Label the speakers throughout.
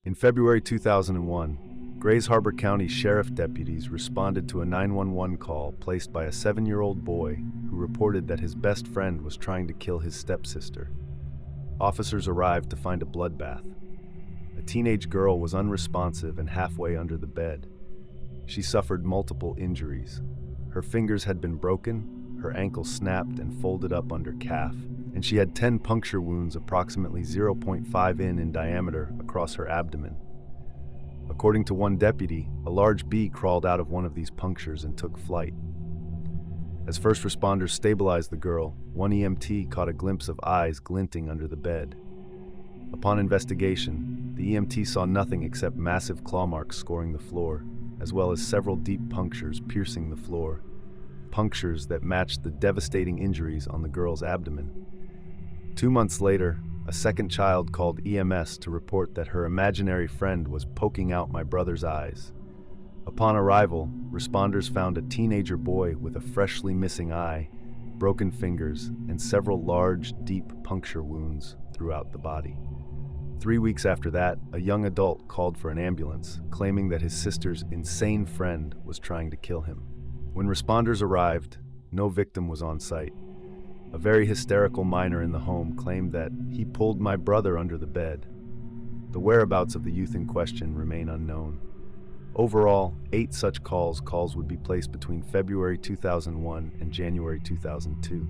Speaker 1: In February 2001, Grays Harbor County Sheriff deputies responded to a 911 call placed by a 7-year-old boy who reported that his best friend was trying to kill his stepsister. Officers arrived to find a bloodbath. A teenage girl was unresponsive and halfway under the bed. She suffered multiple injuries. Her fingers had been broken, her ankle snapped and folded up under calf, and she had 10 puncture wounds approximately 0.5 in diameter across her abdomen. According to one deputy, a large bee crawled out of one of these punctures and took flight. As first responders stabilized the girl, one EMT caught a glimpse of eyes glinting under the bed. Upon investigation, the EMT saw nothing except massive claw marks scoring the floor, as well as several deep punctures piercing the floor, punctures that matched the devastating injuries on the girl's abdomen. 2 months later, a second child called EMS to report that her imaginary friend was poking out my brother's eyes. Upon arrival, responders found a teenager boy with a freshly missing eye, broken fingers, and several large, deep puncture wounds throughout the body. 3 weeks after that, a young adult called for an ambulance, claiming that his sister's insane friend was trying to kill him. When responders arrived, no victim was on site. A very hysterical minor in the home claimed that he pulled my brother under the bed. The whereabouts of the youth in question remain unknown. Overall, 8 such calls would be placed between February 2001 and January 2002.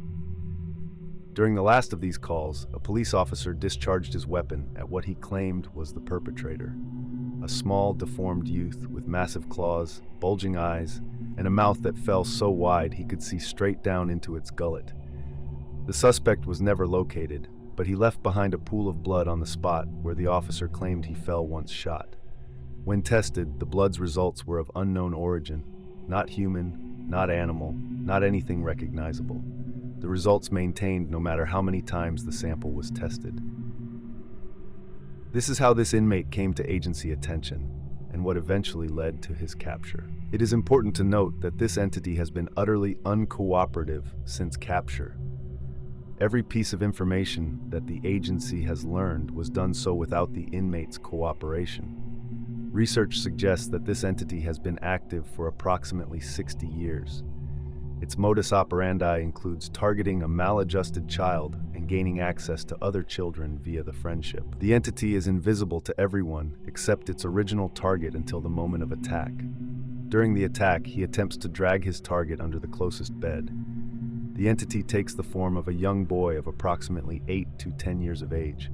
Speaker 1: During the last of these calls, a police officer discharged his weapon at what he claimed was the perpetrator, a small, deformed youth with massive claws, bulging eyes, and a mouth that fell so wide he could see straight down into its gullet. The suspect was never located, but he left behind a pool of blood on the spot where the officer claimed he fell once shot. When tested, the blood's results were of unknown origin, not human, not animal, not anything recognizable. The results maintained no matter how many times the sample was tested. This is how this inmate came to agency attention, and what eventually led to his capture. It is important to note that this entity has been utterly uncooperative since capture. Every piece of information that the agency has learned was done so without the inmate's cooperation. Research suggests that this entity has been active for approximately 60 years. Its modus operandi includes targeting a maladjusted child and gaining access to other children via the friendship. The entity is invisible to everyone except its original target until the moment of attack. During the attack, he attempts to drag his target under the closest bed. The entity takes the form of a young boy of approximately 8 to 10 years of age.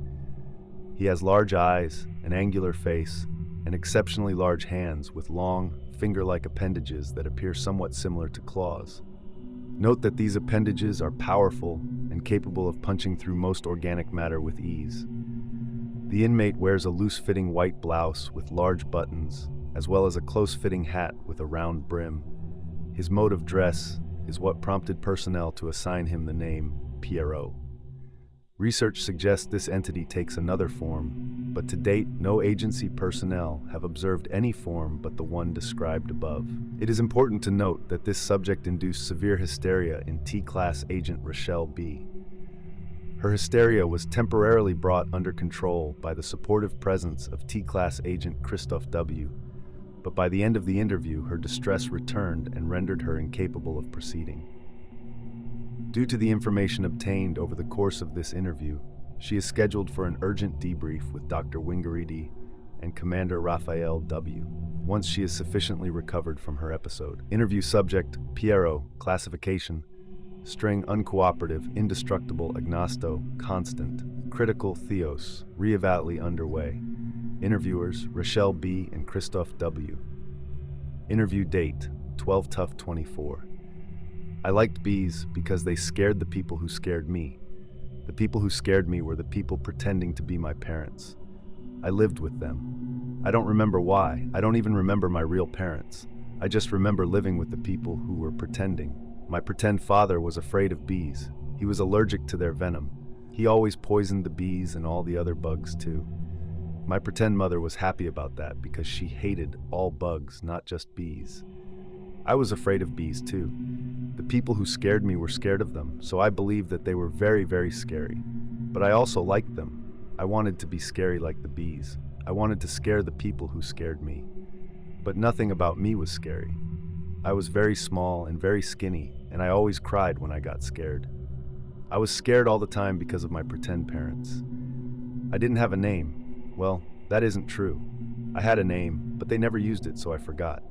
Speaker 1: He has large eyes, an angular face, and exceptionally large hands with long, finger-like appendages that appear somewhat similar to claws. Note that these appendages are powerful and capable of punching through most organic matter with ease. The inmate wears a loose-fitting white blouse with large buttons, as well as a close-fitting hat with a round brim. His mode of dress is what prompted personnel to assign him the name Pierrot. Research suggests this entity takes another form, but to date, no agency personnel have observed any form but the one described above. It is important to note that this subject induced severe hysteria in T-Class Agent Rochelle B. Her hysteria was temporarily brought under control by the supportive presence of T-Class Agent Christophe W., but by the end of the interview, her distress returned and rendered her incapable of proceeding. Due to the information obtained over the course of this interview, she is scheduled for an urgent debrief with Dr. Wingaridi and Commander Raphael W. once she is sufficiently recovered from her episode. Interview subject, Pierrot, classification, string uncooperative, indestructible, agnosto, constant, critical, theos, reevaluate underway. Interviewers, Rochelle B. and Christophe W. Interview date, 12/10/24. I liked bees because they scared the people who scared me. The people who scared me were the people pretending to be my parents. I lived with them. I don't remember why. I don't even remember my real parents. I just remember living with the people who were pretending. My pretend father was afraid of bees. He was allergic to their venom. He always poisoned the bees and all the other bugs too. My pretend mother was happy about that because she hated all bugs, not just bees. I was afraid of bees too. The people who scared me were scared of them, so I believed that they were very, very scary. But I also liked them. I wanted to be scary like the bees. I wanted to scare the people who scared me. But nothing about me was scary. I was very small and very skinny, and I always cried when I got scared. I was scared all the time because of my pretend parents. I didn't have a name. Well, that isn't true. I had a name, but they never used it, so I forgot.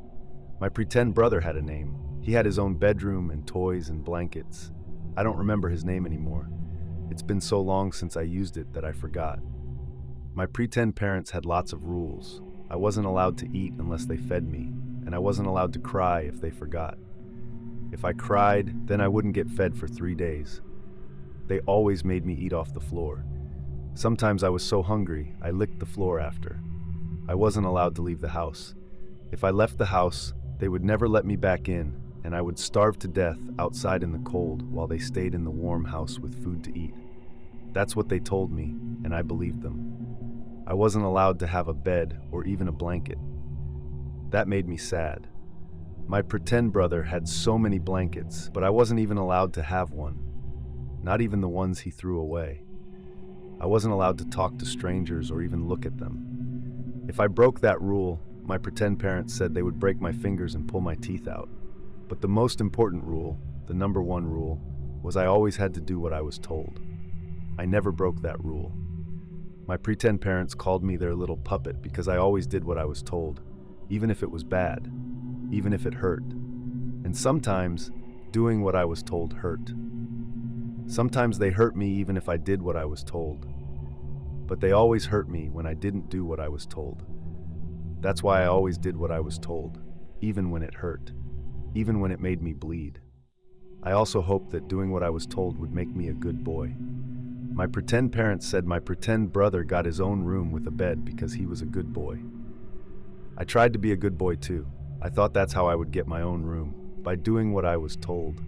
Speaker 1: My pretend brother had a name. He had his own bedroom and toys and blankets. I don't remember his name anymore. It's been so long since I used it that I forgot. My pretend parents had lots of rules. I wasn't allowed to eat unless they fed me, and I wasn't allowed to cry if they forgot. If I cried, then I wouldn't get fed for 3 days. They always made me eat off the floor. Sometimes I was so hungry, I licked the floor after. I wasn't allowed to leave the house. If I left the house, they would never let me back in, and I would starve to death outside in the cold while they stayed in the warm house with food to eat. That's what they told me, and I believed them. I wasn't allowed to have a bed or even a blanket. That made me sad. My pretend brother had so many blankets, but I wasn't even allowed to have one. Not even the ones he threw away. I wasn't allowed to talk to strangers or even look at them. If I broke that rule, my pretend parents said they would break my fingers and pull my teeth out. But the most important rule, the number one rule, was I always had to do what I was told. I never broke that rule. My pretend parents called me their little puppet because I always did what I was told, even if it was bad, even if it hurt. And sometimes, doing what I was told hurt. Sometimes they hurt me even if I did what I was told. But they always hurt me when I didn't do what I was told. That's why I always did what I was told, even when it hurt, even when it made me bleed. I also hoped that doing what I was told would make me a good boy. My pretend parents said my pretend brother got his own room with a bed because he was a good boy. I tried to be a good boy too. I thought that's how I would get my own room, by doing what I was told.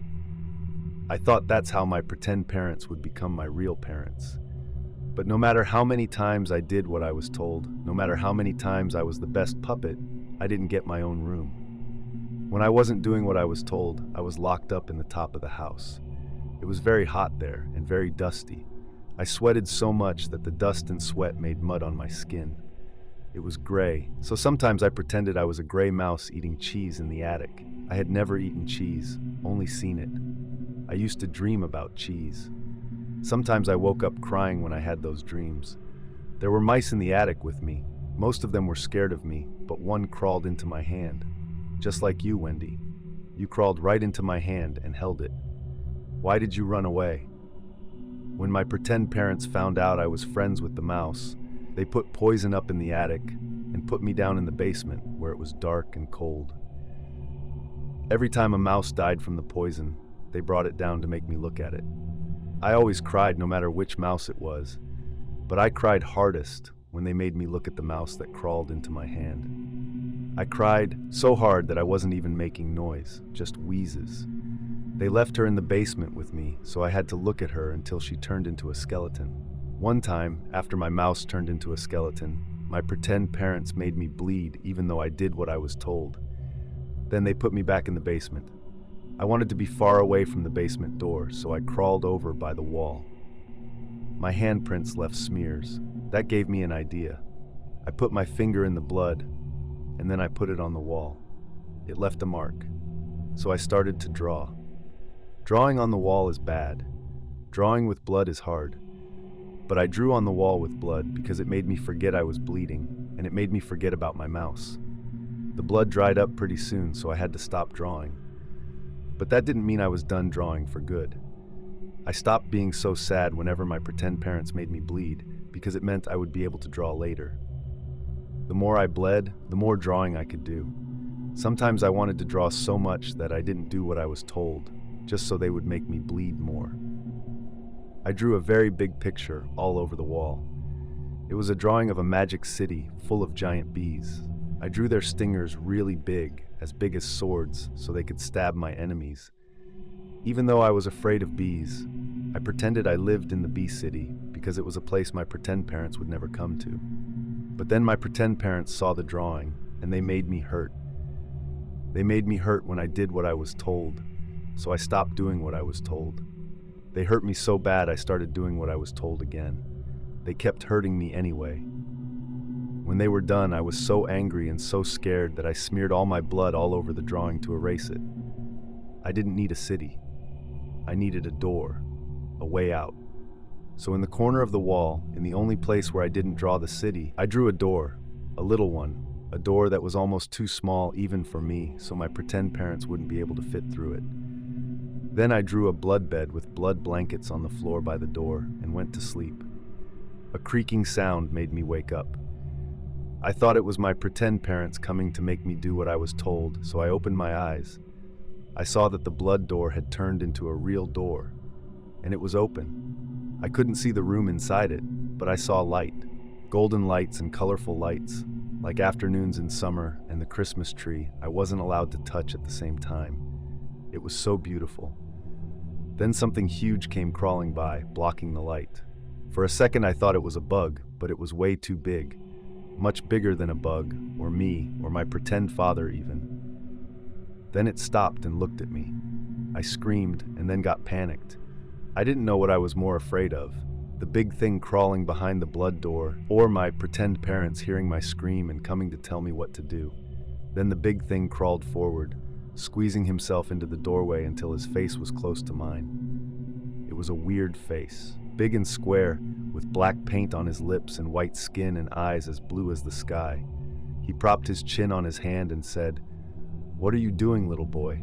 Speaker 1: I thought that's how my pretend parents would become my real parents. But no matter how many times I did what I was told, no matter how many times I was the best puppet, I didn't get my own room. When I wasn't doing what I was told, I was locked up in the top of the house. It was very hot there and very dusty. I sweated so much that the dust and sweat made mud on my skin. It was gray, so sometimes I pretended I was a gray mouse eating cheese in the attic. I had never eaten cheese, only seen it. I used to dream about cheese. Sometimes I woke up crying when I had those dreams. There were mice in the attic with me. Most of them were scared of me, but one crawled into my hand. Just like you, Wendy. You crawled right into my hand and held it. Why did you run away? When my pretend parents found out I was friends with the mouse, they put poison up in the attic and put me down in the basement where it was dark and cold. Every time a mouse died from the poison, they brought it down to make me look at it. I always cried no matter which mouse it was, but I cried hardest when they made me look at the mouse that crawled into my hand. I cried so hard that I wasn't even making noise, just wheezes. They left her in the basement with me, so I had to look at her until she turned into a skeleton. One time, after my mouse turned into a skeleton, my pretend parents made me bleed even though I did what I was told. Then they put me back in the basement. I wanted to be far away from the basement door, so I crawled over by the wall. My handprints left smears. That gave me an idea. I put my finger in the blood, and then I put it on the wall. It left a mark. So I started to draw. Drawing on the wall is bad. Drawing with blood is hard. But I drew on the wall with blood because it made me forget I was bleeding, and it made me forget about my mouse. The blood dried up pretty soon, so I had to stop drawing. But that didn't mean I was done drawing for good. I stopped being so sad whenever my pretend parents made me bleed, because it meant I would be able to draw later. The more I bled, the more drawing I could do. Sometimes I wanted to draw so much that I didn't do what I was told, just so they would make me bleed more. I drew a very big picture all over the wall. It was a drawing of a magic city full of giant bees. I drew their stingers really big as swords, so they could stab my enemies. Even though I was afraid of bees, I pretended I lived in the bee city because it was a place my pretend parents would never come to. But then my pretend parents saw the drawing, and they made me hurt. They made me hurt when I did what I was told, so I stopped doing what I was told. They hurt me so bad I started doing what I was told again. They kept hurting me anyway. When they were done, I was so angry and so scared that I smeared all my blood all over the drawing to erase it. I didn't need a city. I needed a door, a way out. So in the corner of the wall, in the only place where I didn't draw the city, I drew a door, a little one, a door that was almost too small even for me, so my pretend parents wouldn't be able to fit through it. Then I drew a blood bed with blood blankets on the floor by the door and went to sleep. A creaking sound made me wake up. I thought it was my pretend parents coming to make me do what I was told, so I opened my eyes. I saw that the blood door had turned into a real door, and it was open. I couldn't see the room inside it, but I saw light, golden lights and colorful lights, like afternoons in summer and the Christmas tree I wasn't allowed to touch at the same time. It was so beautiful. Then something huge came crawling by, blocking the light. For a second I thought it was a bug, but it was way too big. Much bigger than a bug, or me, or my pretend father even. Then it stopped and looked at me. I screamed and then got panicked. I didn't know what I was more afraid of, the big thing crawling behind the blood door, or my pretend parents hearing my scream and coming to tell me what to do. Then the big thing crawled forward, squeezing himself into the doorway until his face was close to mine. It was a weird face, big and square, with black paint on his lips and white skin and eyes as blue as the sky. He propped his chin on his hand and said, "What are you doing, little boy?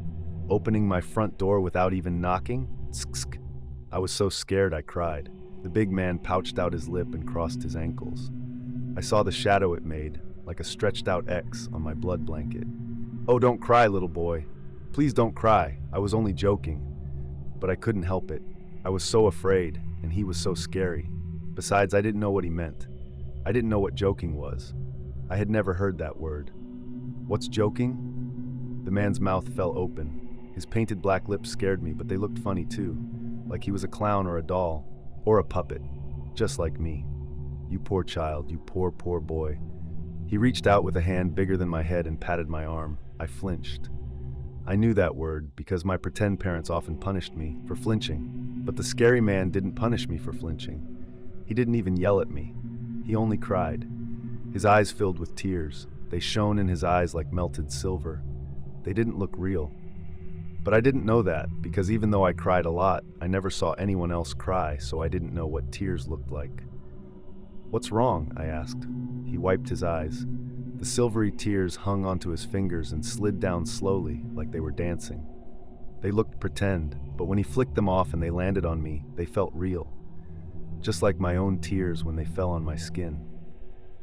Speaker 1: Opening my front door without even knocking? Tsk." I was so scared I cried. The big man pouched out his lip and crossed his ankles. I saw the shadow it made, like a stretched out X on my blood blanket. "Oh, don't cry, little boy. Please don't cry. I was only joking." But I couldn't help it. I was so afraid, and he was so scary. Besides, I didn't know what he meant. I didn't know what joking was. I had never heard that word. "What's joking?" The man's mouth fell open. His painted black lips scared me, but they looked funny too, like he was a clown or a doll, or a puppet, just like me. "You poor child, you poor, poor boy." He reached out with a hand bigger than my head and patted my arm. I flinched. I knew that word because my pretend parents often punished me for flinching, but the scary man didn't punish me for flinching. He didn't even yell at me. He only cried. His eyes filled with tears. They shone in his eyes like melted silver. They didn't look real. But I didn't know that, because even though I cried a lot, I never saw anyone else cry, so I didn't know what tears looked like. "What's wrong?" I asked. He wiped his eyes. The silvery tears hung onto his fingers and slid down slowly, like they were dancing. They looked pretend, but when he flicked them off and they landed on me, they felt real. Just like my own tears when they fell on my skin.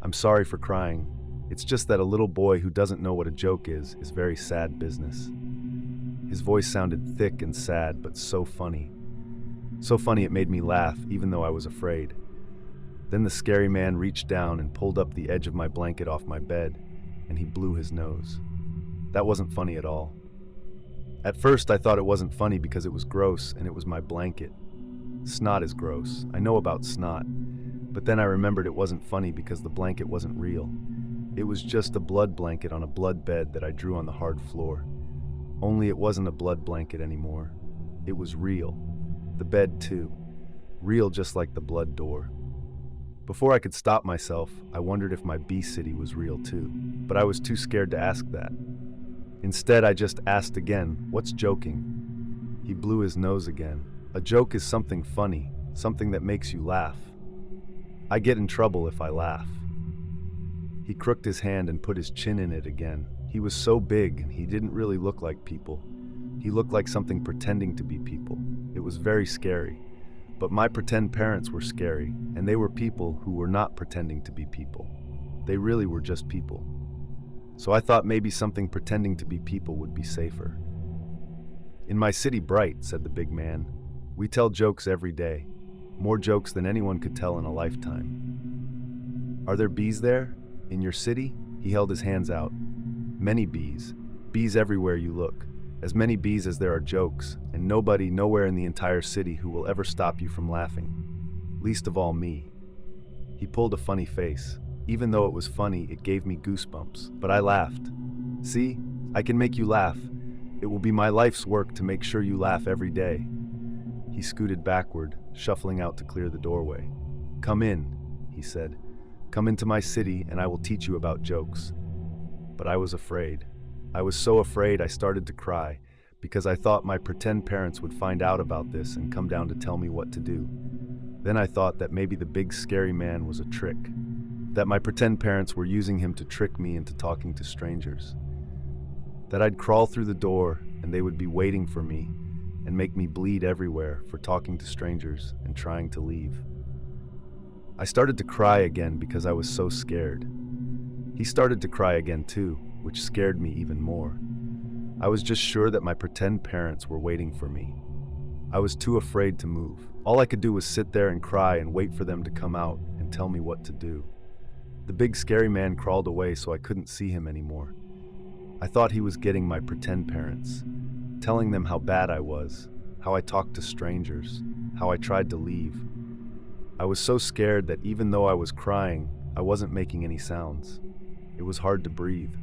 Speaker 1: "I'm sorry for crying. It's just that a little boy who doesn't know what a joke is very sad business." His voice sounded thick and sad, but so funny. So funny it made me laugh, even though I was afraid. Then the scary man reached down and pulled up the edge of my blanket off my bed, and he blew his nose. That wasn't funny at all. At first I thought it wasn't funny because it was gross and it was my blanket. Snot is gross. I know about snot. But then I remembered it wasn't funny because the blanket wasn't real. It was just a blood blanket on a blood bed that I drew on the hard floor. Only it wasn't a blood blanket anymore. It was real. The bed too. Real just like the blood door. Before I could stop myself, I wondered if my bee city was real too. But I was too scared to ask that. Instead, I just asked again, "What's joking?" He blew his nose again. A joke is something funny, something that makes you laugh. I get in trouble if I laugh. He crooked his hand and put his chin in it again. He was so big, and he didn't really look like people. He looked like something pretending to be people. It was very scary. But my pretend parents were scary, and they were people who were not pretending to be people. They really were just people. So I thought maybe something pretending to be people would be safer. "In my city, Bright," said the big man, "we tell jokes every day. More jokes than anyone could tell in a lifetime." "Are there bees there? In your city?" He held his hands out. "Many bees. Bees everywhere you look. As many bees as there are jokes, and nobody nowhere in the entire city who will ever stop you from laughing. Least of all me." He pulled a funny face. Even though it was funny, it gave me goosebumps, but I laughed. "See? I can make you laugh. It will be my life's work to make sure you laugh every day." He scooted backward, shuffling out to clear the doorway. "Come in," he said. Come into my city and I will teach you about jokes." But I was afraid. I was so afraid I started to cry because I thought my pretend parents would find out about this and come down to tell me what to do. Then I thought that maybe the big scary man was a trick, that my pretend parents were using him to trick me into talking to strangers, that I'd crawl through the door and they would be waiting for me and make me bleed everywhere for talking to strangers and trying to leave. I started to cry again because I was so scared. He started to cry again too, which scared me even more. I was just sure that my pretend parents were waiting for me. I was too afraid to move. All I could do was sit there and cry and wait for them to come out and tell me what to do. The big scary man crawled away so I couldn't see him anymore. I thought he was getting my pretend parents, telling them how bad I was, how I talked to strangers, how I tried to leave. I was so scared that even though I was crying, I wasn't making any sounds. It was hard to breathe.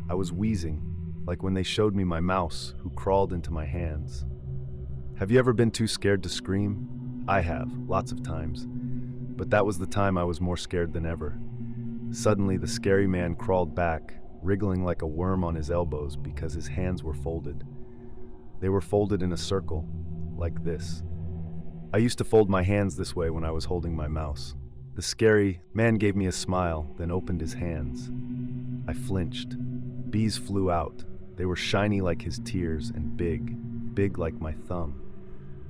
Speaker 1: I was wheezing, like when they showed me my mouse who crawled into my hands. Have you ever been too scared to scream? I have, lots of times. But that was the time I was more scared than ever. Suddenly, the scary man crawled back, wriggling like a worm on his elbows because his hands were folded. They were folded in a circle, like this. I used to fold my hands this way when I was holding my mouse. The scary man gave me a smile, then opened his hands. I flinched. Bees flew out. They were shiny like his tears and big like my thumb.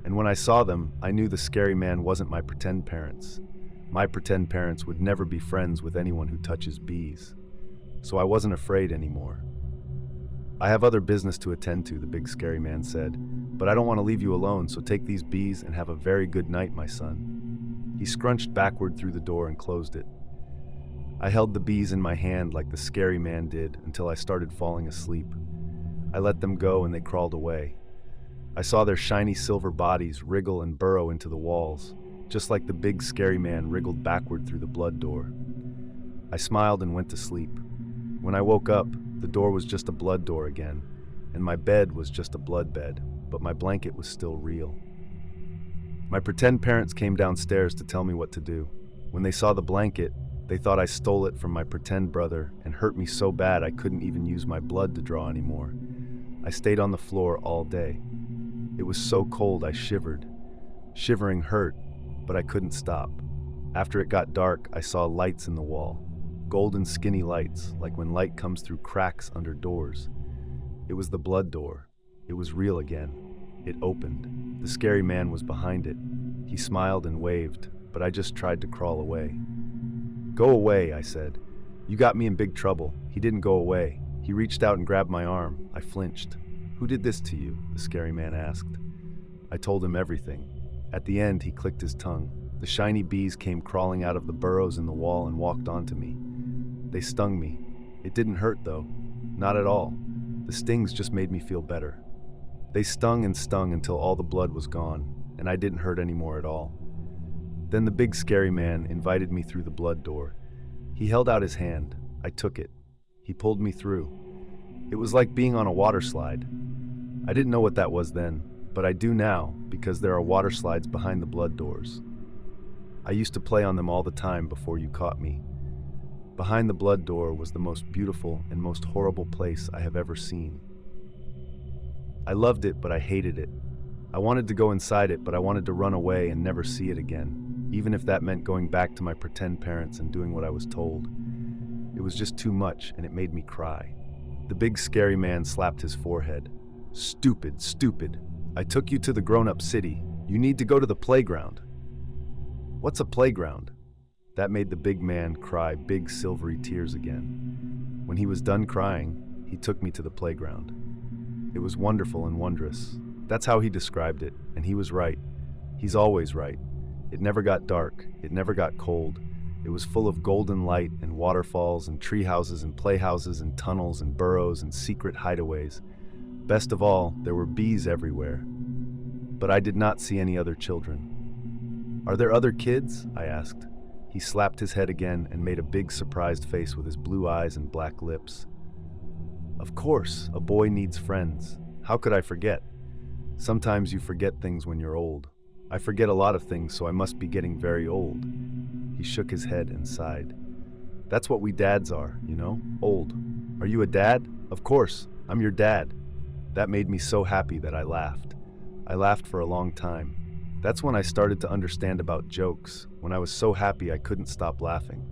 Speaker 1: And when I saw them, I knew the scary man wasn't my pretend parents. My pretend parents would never be friends with anyone who touches bees. So I wasn't afraid anymore. "I have other business to attend to," the big scary man said, "but I don't want to leave you alone, so take these bees and have a very good night, my son." He scrunched backward through the door and closed it. I held the bees in my hand like the scary man did until I started falling asleep. I let them go and they crawled away. I saw their shiny silver bodies wriggle and burrow into the walls, just like the big scary man wriggled backward through the blood door. I smiled and went to sleep. When I woke up, the door was just a blood door again, and my bed was just a blood bed, but my blanket was still real. My pretend parents came downstairs to tell me what to do. When they saw the blanket, they thought I stole it from my pretend brother and hurt me so bad I couldn't even use my blood to draw anymore. I stayed on the floor all day. It was so cold I shivered. Shivering hurt, but I couldn't stop. After it got dark, I saw lights in the wall. Golden skinny lights, like when light comes through cracks under doors. It was the blood door. It was real again. It opened. The scary man was behind it. He smiled and waved, but I just tried to crawl away. "Go away," I said. "You got me in big trouble." He didn't go away. He reached out and grabbed my arm. I flinched. "Who did this to you?" the scary man asked. I told him everything. At the end, he clicked his tongue. The shiny bees came crawling out of the burrows in the wall and walked onto me. They stung me. It didn't hurt, though. Not at all. The stings just made me feel better. They stung and stung until all the blood was gone, and I didn't hurt anymore at all. Then the big scary man invited me through the blood door. He held out his hand. I took it. He pulled me through. It was like being on a water slide. I didn't know what that was then, but I do now because there are water slides behind the blood doors. I used to play on them all the time before you caught me. Behind the blood door was the most beautiful and most horrible place I have ever seen. I loved it, but I hated it. I wanted to go inside it, but I wanted to run away and never see it again, even if that meant going back to my pretend parents and doing what I was told. It was just too much, and it made me cry. The big scary man slapped his forehead. "Stupid, stupid. I took you to the grown-up city. You need to go to the playground." "What's a playground?" That made the big man cry big silvery tears again. When he was done crying, he took me to the playground. It was wonderful and wondrous. That's how he described it, and he was right. He's always right. It never got dark. It never got cold. It was full of golden light and waterfalls and tree houses and playhouses and tunnels and burrows and secret hideaways. Best of all, there were bees everywhere. But I did not see any other children. "Are there other kids?" I asked. He slapped his head again and made a big surprised face with his blue eyes and black lips. "Of course, a boy needs friends. How could I forget? Sometimes you forget things when you're old. I forget a lot of things, so I must be getting very old." He shook his head and sighed. That's what we dads are, you know? Old. Are you a dad? Of course, I'm your dad. That made me so happy that I laughed. I laughed for a long time. That's when I started to understand about jokes, when I was so happy I couldn't stop laughing.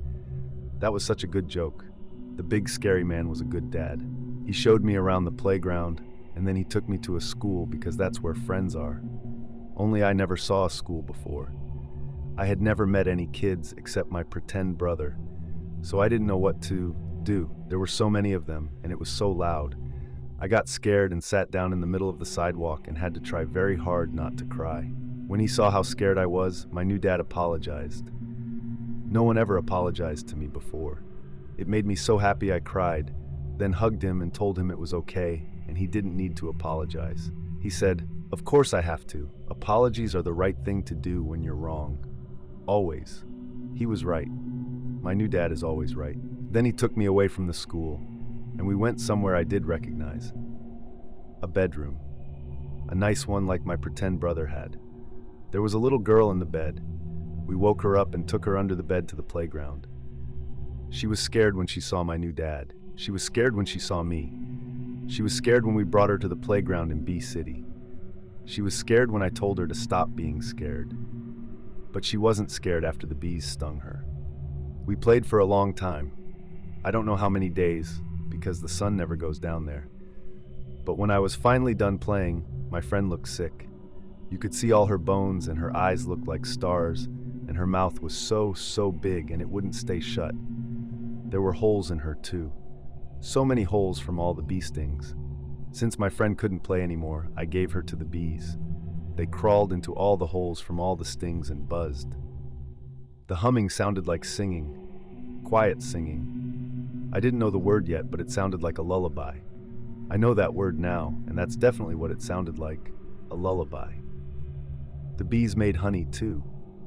Speaker 1: That was such a good joke. The big scary man was a good dad. He showed me around the playground, and then he took me to a school because that's where friends are. Only I never saw a school before. I had never met any kids except my pretend brother, so I didn't know what to do. There were so many of them, and it was so loud. I got scared and sat down in the middle of the sidewalk and had to try very hard not to cry. When he saw how scared I was, my new dad apologized. No one ever apologized to me before. It made me so happy I cried, then hugged him and told him it was okay and he didn't need to apologize. He said, "Of course I have to. Apologies are the right thing to do when you're wrong. Always." He was right. My new dad is always right. Then he took me away from the school, and we went somewhere I did recognize. A bedroom. A nice one like my pretend brother had. There was a little girl in the bed. We woke her up and took her under the bed to the playground. She was scared when she saw my new dad. She was scared when she saw me. She was scared when we brought her to the playground in B City. She was scared when I told her to stop being scared. But she wasn't scared after the bees stung her. We played for a long time. I don't know how many days, because the sun never goes down there. But when I was finally done playing, my friend looked sick. You could see all her bones and her eyes looked like stars, and her mouth was so big and it wouldn't stay shut. There were holes in her too. So many holes from all the bee stings. Since my friend couldn't play anymore, I gave her to the bees. They crawled into all the holes from all the stings and buzzed. The humming sounded like singing, quiet singing. I didn't know the word yet, but it sounded like a lullaby. I know that word now, and that's definitely what it sounded like, a lullaby. The bees made honey too,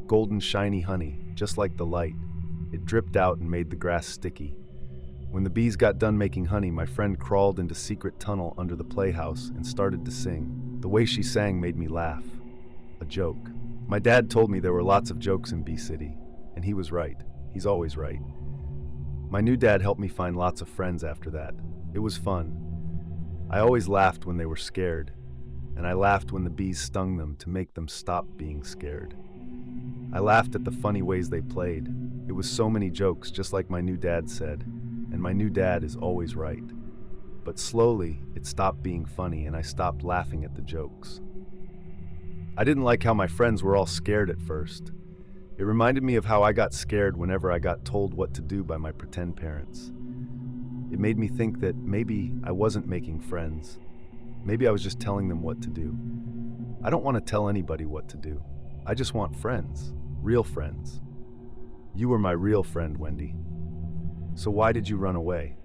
Speaker 1: golden shiny honey, just like the light. It dripped out and made the grass sticky. When the bees got done making honey, my friend crawled into secret tunnel under the playhouse and started to sing. The way she sang made me laugh. A joke. My dad told me there were lots of jokes in B City, and he was right. He's always right. My new dad helped me find lots of friends after that. It was fun. I always laughed when they were scared, and I laughed when the bees stung them to make them stop being scared. I laughed at the funny ways they played. It was so many jokes, just like my new dad said, and my new dad is always right. But slowly, it stopped being funny and I stopped laughing at the jokes. I didn't like how my friends were all scared at first. It reminded me of how I got scared whenever I got told what to do by my pretend parents. It made me think that maybe I wasn't making friends. Maybe I was just telling them what to do. I don't want to tell anybody what to do. I just want friends, real friends. You were my real friend, Wendy. So why did you run away?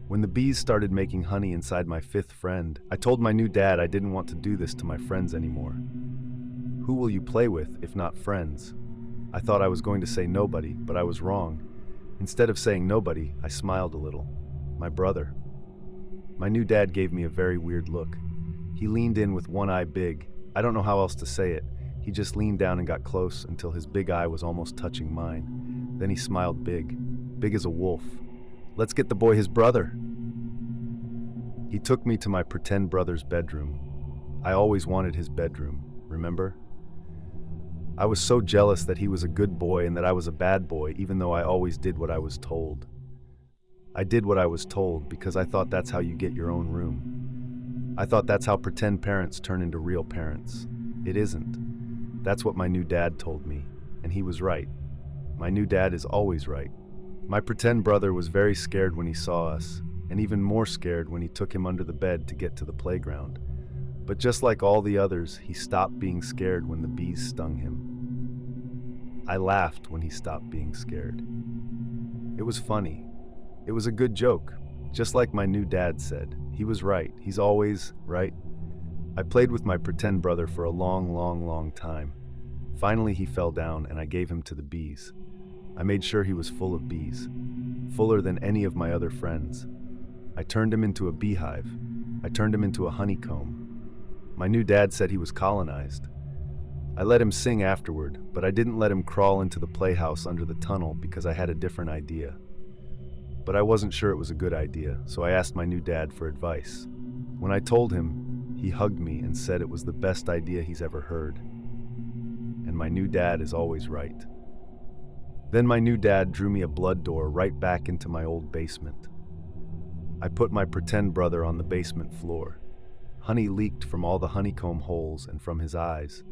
Speaker 1: When the bees started making honey inside my fifth friend, I told my new dad I didn't want to do this to my friends anymore. Who will you play with if not friends? I thought I was going to say nobody, but I was wrong. Instead of saying nobody, I smiled a little. My brother. My new dad gave me a very weird look. He leaned in with one eye big. I don't know how else to say it. He just leaned down and got close until his big eye was almost touching mine. Then he smiled big as a wolf. "Let's get the boy his brother." He took me to my pretend brother's bedroom. I always wanted his bedroom, remember? I was so jealous that he was a good boy and that I was a bad boy, even though I always did what I was told. I did what I was told because I thought that's how you get your own room. I thought that's how pretend parents turn into real parents. It isn't. That's what my new dad told me, and he was right. My new dad is always right. My pretend brother was very scared when he saw us, and even more scared when he took him under the bed to get to the playground. But just like all the others, he stopped being scared when the bees stung him. I laughed when he stopped being scared. It was funny. It was a good joke, just like my new dad said. He was right. He's always right. I played with my pretend brother for a long time. Finally, he fell down and I gave him to the bees. I made sure he was full of bees, fuller than any of my other friends. I turned him into a beehive. I turned him into a honeycomb. My new dad said he was colonized. I let him sing afterward, but I didn't let him crawl into the playhouse under the tunnel because I had a different idea. but I wasn't sure it was a good idea, so I asked my new dad for advice. When I told him, he hugged me and said it was the best idea he's ever heard. And my new dad is always right. Then my new dad drew me a blood door right back into my old basement. I put my pretend brother on the basement floor. Honey leaked from all the honeycomb holes and from his eyes.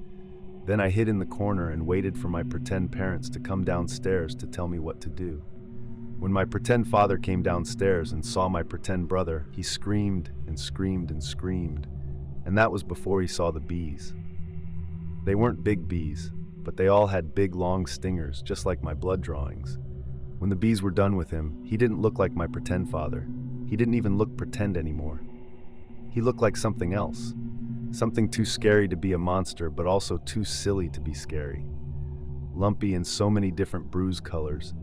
Speaker 1: Then I hid in the corner and waited for my pretend parents to come downstairs to tell me what to do. When my pretend father came downstairs and saw my pretend brother, he screamed and screamed and screamed. And that was before he saw the bees. They weren't big bees, but they all had big long stingers, just like my blood drawings. When the bees were done with him, he didn't look like my pretend father. He didn't even look pretend anymore. He looked like something else. Something too scary to be a monster, but also too silly to be scary. Lumpy in so many different bruise colors.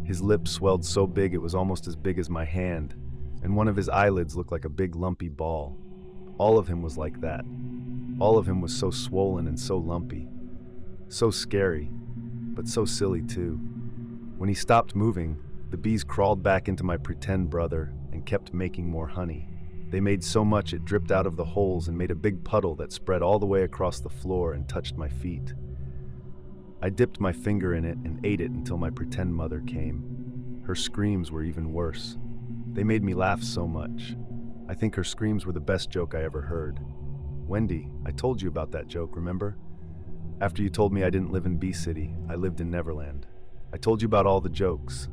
Speaker 1: His lips swelled so big it was almost as big as my hand, and one of his eyelids looked like a big lumpy ball. All of him was like that. All of him was so swollen and so lumpy. So scary, but so silly too. When he stopped moving, the bees crawled back into my pretend brother and kept making more honey. They made so much it dripped out of the holes and made a big puddle that spread all the way across the floor and touched my feet. I dipped my finger in it and ate it until my pretend mother came. Her screams were even worse. They made me laugh so much. I think her screams were the best joke I ever heard. Wendy, I told you about that joke, remember? After you told me I didn't live in Bee City, I lived in Neverland. I told you about all the jokes.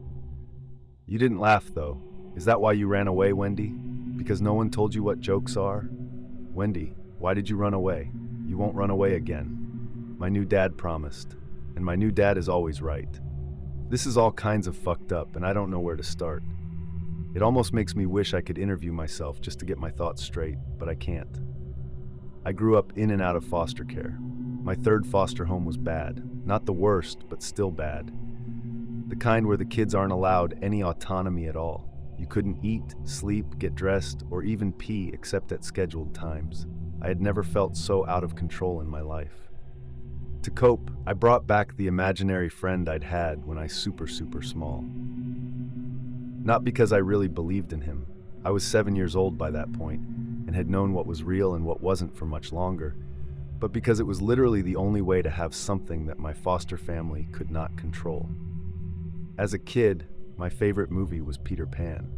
Speaker 1: You didn't laugh, though. Is that why you ran away, Wendy? Because no one told you what jokes are? Wendy, why did you run away? You won't run away again. My new dad promised. And my new dad is always right. This is all kinds of fucked up, and I don't know where to start. It almost makes me wish I could interview myself just to get my thoughts straight, but I can't. I grew up in and out of foster care. My third foster home was bad. Not the worst, but still bad. The kind where the kids aren't allowed any autonomy at all. You couldn't eat, sleep, get dressed, or even pee except at scheduled times. I had never felt so out of control in my life. To cope, I brought back the imaginary friend I'd had when I was super small. Not because I really believed in him. I was 7 years old by that point and had known what was real and what wasn't for much longer, but because it was literally the only way to have something that my foster family could not control. As a kid, my favorite movie was Peter Pan.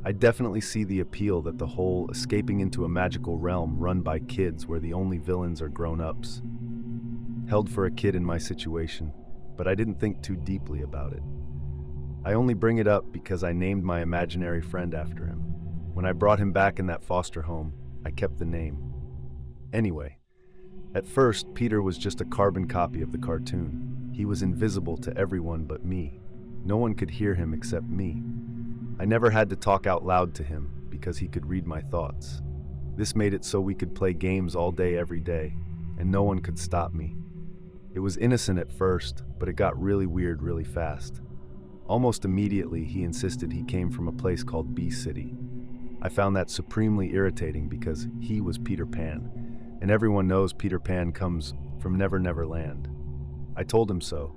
Speaker 1: I definitely see the appeal that the whole escaping into a magical realm run by kids where the only villains are grown-ups. Held for a kid in my situation, but I didn't think too deeply about it. I only bring it up because I named my imaginary friend after him. When I brought him back in that foster home, I kept the name. Anyway, at first, Peter was just a carbon copy of the cartoon. He was invisible to everyone but me. No one could hear him except me. I never had to talk out loud to him because he could read my thoughts. This made it so we could play games all day every day, and no one could stop me. It was innocent at first, but it got really weird really fast. Almost immediately, he insisted he came from a place called Bee City. I found that supremely irritating because he was Peter Pan, and everyone knows Peter Pan comes from Never Never Land. I told him so.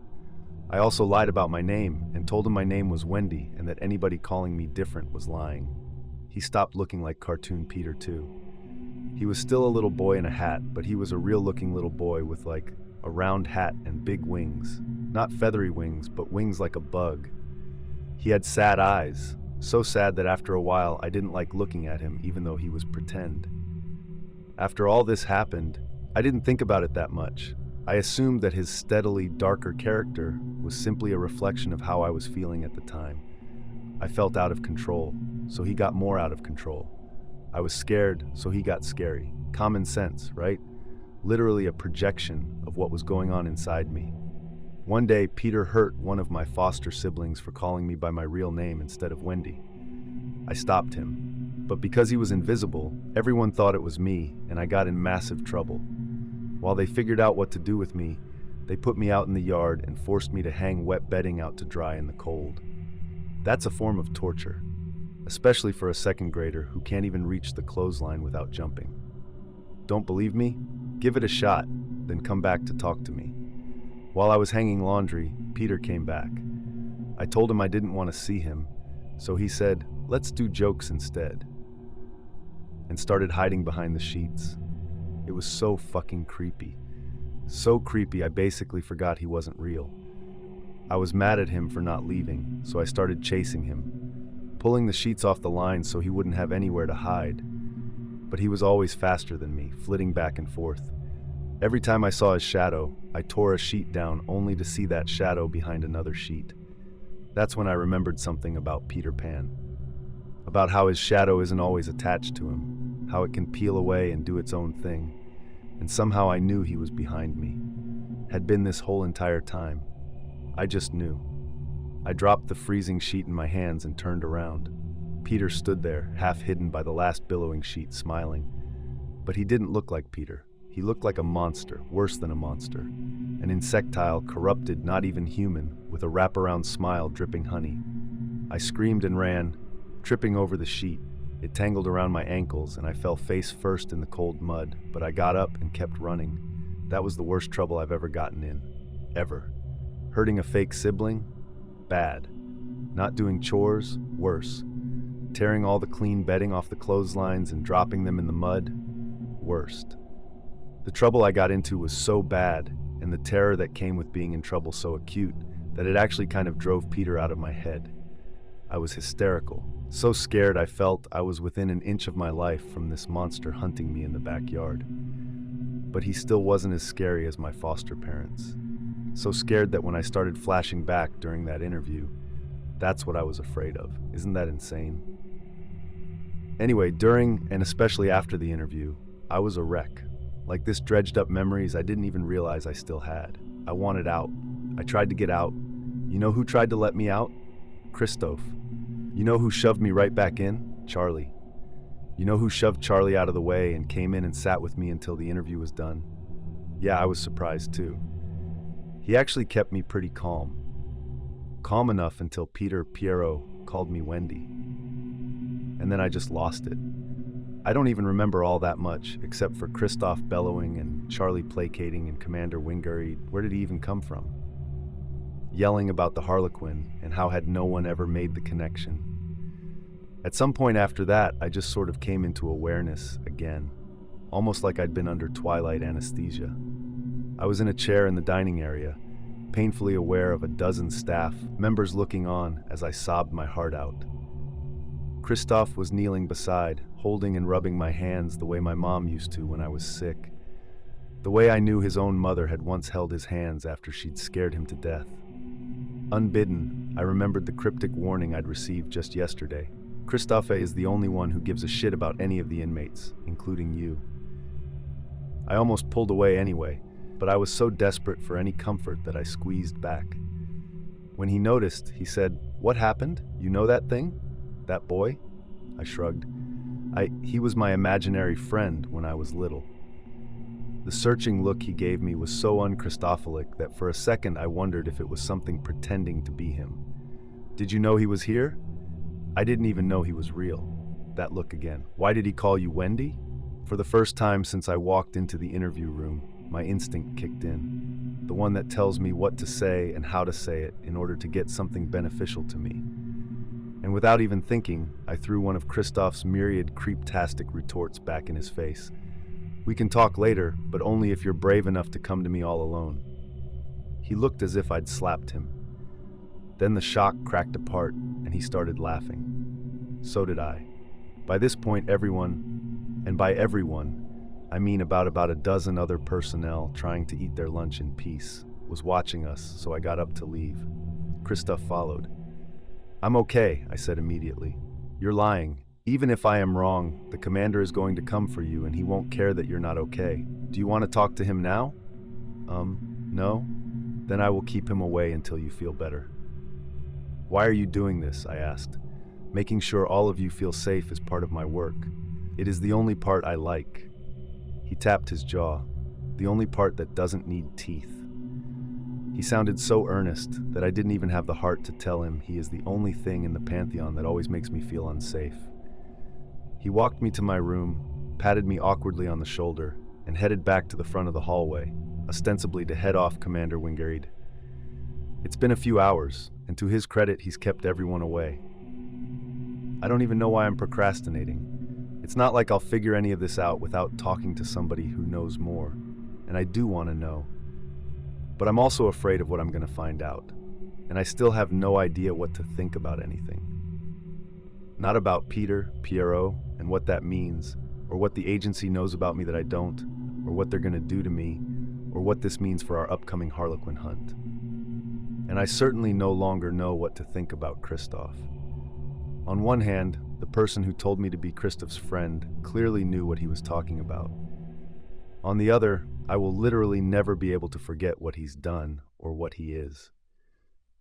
Speaker 1: I also lied about my name and told him my name was Wendy and that anybody calling me different was lying. He stopped looking like cartoon Peter too. He was still a little boy in a hat, but he was a real-looking little boy with like a round hat and big wings. Not feathery wings, but wings like a bug. He had sad eyes, so sad that after a while I didn't like looking at him even though he was pretend. After all this happened, I didn't think about it that much. I assumed that his steadily darker character was simply a reflection of how I was feeling at the time. I felt out of control, so he got more out of control. I was scared, so he got scary. Common sense, right? Literally a projection of what was going on inside me. One day, Peter hurt one of my foster siblings for calling me by my real name instead of Wendy. I stopped him, but because he was invisible, everyone thought it was me, and I got in massive trouble. While they figured out what to do with me, they put me out in the yard and forced me to hang wet bedding out to dry in the cold. That's a form of torture, especially for a second grader who can't even reach the clothesline without jumping. Don't believe me? Give it a shot, then come back to talk to me. While I was hanging laundry, Peter came back. I told him I didn't want to see him, So he said, "Let's do jokes instead," and started hiding behind the sheets. It was so fucking creepy. So creepy, I basically forgot he wasn't real. I was mad at him for not leaving, so I started chasing him, pulling the sheets off the line so he wouldn't have anywhere to hide. But he was always faster than me, flitting back and forth. Every time I saw his shadow, I tore a sheet down only to see that shadow behind another sheet. That's when I remembered something about Peter Pan. About how his shadow isn't always attached to him, how it can peel away and do its own thing. And somehow I knew he was behind me. Had been this whole entire time. I just knew. I dropped the freezing sheet in my hands and turned around. Peter stood there, half hidden by the last billowing sheet, smiling. But he didn't look like Peter. He looked like a monster, worse than a monster. An insectile, corrupted, not even human, with a wraparound smile dripping honey. I screamed and ran, tripping over the sheet. It tangled around my ankles and I fell face first in the cold mud, but I got up and kept running. That was the worst trouble I've ever gotten in. Ever. Hurting a fake sibling? Bad. Not doing chores? Worse. Tearing all the clean bedding off the clotheslines and dropping them in the mud? Worst. The trouble I got into was so bad, and the terror that came with being in trouble so acute, that it actually kind of drove Peter out of my head. I was hysterical. So scared I felt I was within an inch of my life from this monster hunting me in the backyard. But he still wasn't as scary as my foster parents. So scared that when I started flashing back during that interview, that's what I was afraid of. Isn't that insane? Anyway, during and especially after the interview, I was a wreck. Like this dredged up memories I didn't even realize I still had. I wanted out. I tried to get out. You know who tried to let me out? Christophe. You know who shoved me right back in? Charlie. You know who shoved Charlie out of the way and came in and sat with me until the interview was done? Yeah, I was surprised too. He actually kept me pretty calm. Calm enough until Piero called me Wendy. And then I just lost it. I don't even remember all that much, except for Christophe bellowing and Charlie placating and Commander Wingary. Where did he even come from? Yelling about the Harlequin and how had no one ever made the connection. At some point after that, I just sort of came into awareness again, almost like I'd been under twilight anesthesia. I was in a chair in the dining area, painfully aware of a dozen staff members looking on as I sobbed my heart out. Christophe was kneeling beside, holding and rubbing my hands the way my mom used to when I was sick. The way I knew his own mother had once held his hands after she'd scared him to death. Unbidden, I remembered the cryptic warning I'd received just yesterday. Christophe is the only one who gives a shit about any of the inmates, including you. I almost pulled away anyway, but I was so desperate for any comfort that I squeezed back. When he noticed, he said, "What happened? You know that thing? That boy?" I shrugged. He was my imaginary friend when I was little. The searching look he gave me was so un-Christophilic that for a second I wondered if it was something pretending to be him. "Did you know he was here?" I didn't even know he was real. That look again. "Why did he call you Wendy?" For the first time since I walked into the interview room, my instinct kicked in. The one that tells me what to say and how to say it in order to get something beneficial to me. And without even thinking, I threw one of Christophe's myriad creeptastic retorts back in his face. "We can talk later, but only if you're brave enough to come to me all alone." He looked as if I'd slapped him. Then the shock cracked apart, and he started laughing. So did I. By this point, everyone, and by everyone, I mean about a dozen other personnel trying to eat their lunch in peace, was watching us, so I got up to leave. Christophe followed. "I'm okay," I said immediately. "You're lying. Even if I am wrong, the commander is going to come for you and he won't care that you're not okay. Do you want to talk to him now?" No? Then I will keep him away until you feel better." "Why are you doing this?" I asked. "Making sure all of you feel safe is part of my work. It is the only part I like." He tapped his jaw. "The only part that doesn't need teeth." He sounded so earnest that I didn't even have the heart to tell him he is the only thing in the pantheon that always makes me feel unsafe. He walked me to my room, patted me awkwardly on the shoulder, and headed back to the front of the hallway, ostensibly to head off Commander Wingaried. It's been a few hours, and to his credit, he's kept everyone away. I don't even know why I'm procrastinating. It's not like I'll figure any of this out without talking to somebody who knows more, and I do want to know. But I'm also afraid of what I'm going to find out, and I still have no idea what to think about anything. Not about Peter, Pierrot, and what that means, or what the agency knows about me that I don't, or what they're going to do to me, or what this means for our upcoming Harlequin hunt. And I certainly no longer know what to think about Christoph. On one hand, the person who told me to be Christoph's friend clearly knew what he was talking about. On the other, I will literally never be able to forget what he's done or what he is.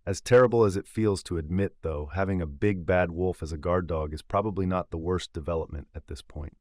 Speaker 1: As terrible as it feels to admit, though, having a big bad wolf as a guard dog is probably not the worst development at this point.